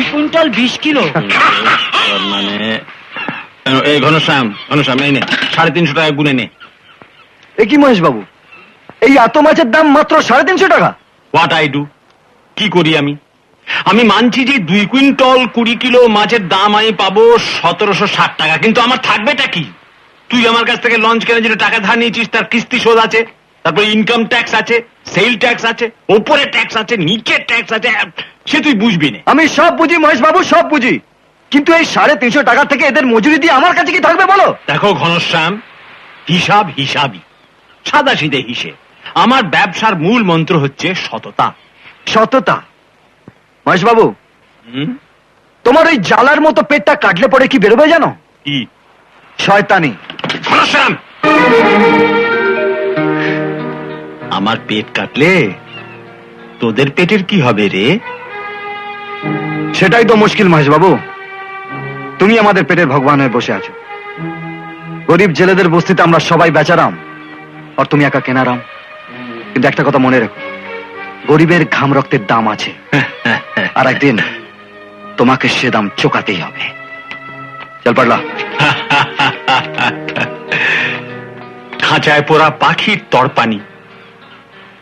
2 quintal 20 kilo মানে এই ঘনশ্যাম এই নে 350 টাকা গুনে নে। এ কি মহেশ বাবু, এই এত মাছের দাম মাত্র 350 টাকা? হোয়াট আই ডু, কি করি আমি মানছি যে 2 কুইন্টাল 20 কিলো মাছের দাম আমি পাবো 1760 টাকা, কিন্তু আমার থাকবেটা কি? তুই আমার কাছ থেকে লঞ্চ কেনার জন্য টাকা ধার নিয়েছিস, তার কিস্তি শোধ আছে, তারপর ইনকাম ট্যাক্স আছে, সেল ট্যাক্স আছে, ওপরে ট্যাক্স আছে, নিচে ট্যাক্স আছে, সে তুই বুঝবি না। আমি সব বুঝি মহেশ বাবু, সব বুঝি, কিন্তু এই 350 টাকা থেকে এদের মজুরি দিয়ে আমার কাছে কি থাকবে বলো? দেখো ঘনশ্যাম, হিসাব হিসাবই, সাদা সিধে হিসেব। আমার ব্যবসার মূল মন্ত্র হচ্ছে সততা। সততা? মহেশ বাবু, তোমার ওই জালার মতো পেটটা কাটলে পরে কি বেরোবে জানো? কি? শয়তানি। ঘনশ্যাম, আমার পেট কাটলে তোদের পেটের কি হবে রে? সেটাই তো মুশকিল মহেশ বাবু, তুমি আমাদের পেটের ভগবান হয়ে বসে আছো। গরিব জেলেদের বস্তিতে আমরা সবাই বেচারাম, আর তুমি একা কেনারাম। কিন্তু একটা কথা মনে রেখো, গরিবের ঘাম রক্তের দাম আছে, আর একদিন তোমাকে সে দাম চোকাতেই হবে। চল পারলা। খাঁচায় পোড়া পাখির তরপানি,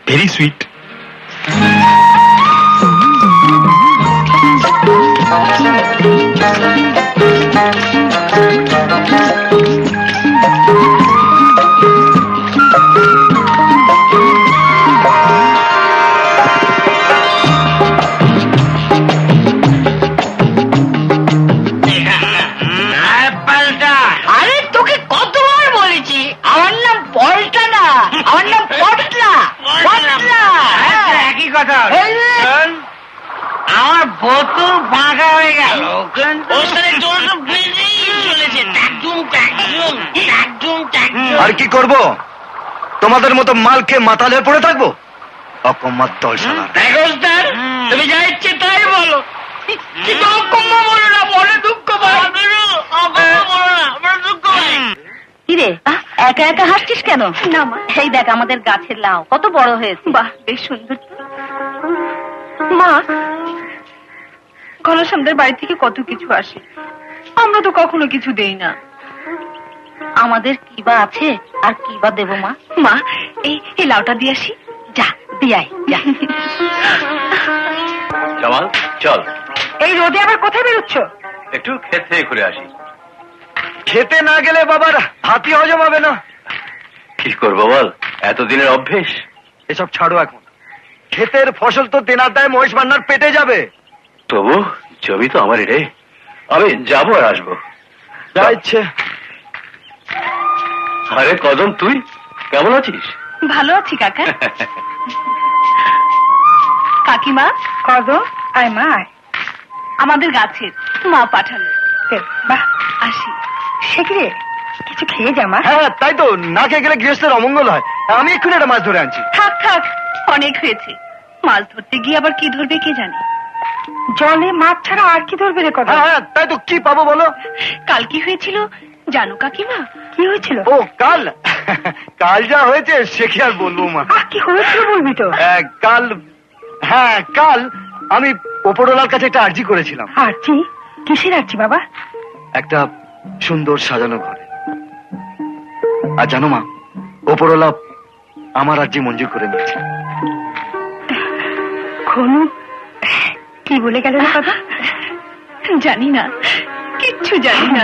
ভেরি সুইট। আরে তোকে কতবার বলেছি আমার নাম পল্টা না, আমার নাম পটলা। একই কথা। আমার বোতল ফাঁকা হয়ে গেল, আর কি করব? তোমাদের মতো মালকে মাতালে পড়ে থাকবো? অকম্মার দল শালা। তুমি যা ইচ্ছে তাই বলো, কিন্তু অকম্মা বলো না, মনে দুঃখ পাই। কিরে একা একা হাসছিস কেন? না মা, এই দেখ আমাদের গাছের লাউ কত বড় হয়েছে। বাহ, বেশ সুন্দর। মা, ঘনশ্যামদের বাড়ি থেকে কত কিছু আসে, আমরা তো কখনো কিছু দেই না। আমাদের কি বা আছে আর কি বা দেবো মা? মা, এই লাউটা দিয়ে আসি। যা দিয়ে আয়, যা। জামাল চল, এই রোদে আবার কোথায় বেরোচ্ছ? একটু ক্ষেত থেকে ঘুরে আসি। খেতে না গেলে বাবার হাতি হজম হবে না। কি করবো বল, এতদিনের অভ্যেস। এসব ছাড়ো এখন, ক্ষেতের ফসল তো দেনার দায় মহেশ ভান্ডার পেটে যাবে। তবু জমি তো আমারই রে, আমি যাবো আর আসবো। যা ইচ্ছে। আরে কদম, তুই কেমন আছিস? ভালো আছি কাকা। কাকিমা, কদম আয় মা, আয়। আমাদের গাছের মা পাঠালো। বাহ, আসি। সে কি রে, কিছু খেয়ে যা মা। হ্যাঁ তাই তো, না খেয়ে গেলে গৃহস্থের অমঙ্গল হয়। আমি এক্ষুনি একটা মাছ ধরে আনছি। থাক থাক, অনেক হয়েছে। মাছ ধরতে গিয়ে আবার কি ধরবে কে জানে। জলে মাছ ছাড়া আর কি ধরবে রে কদম? হ্যাঁ তাই তো, কি পাবো বলো? কাল কি হয়েছিল জানো কাকিমা? কি হয়েছিল? ও কাল, কাল যা হয়েছে সে কি আর বলবো মা। কি হয়েছিল বলবি তো? কাল, হ্যাঁ কাল আমি ওপরওয়ালার কাছে একটা আর্জি করেছিলাম। আর্জি? কিসের আর্জি বাবা? একটা সুন্দর সাজানো ঘরে। আর জানো মা, ওপরওয়ালা আমার আর্জি মঞ্জুর করে নিয়েছে। কি বলে গেল বাবা? জানি না, কিচ্ছু জানি না।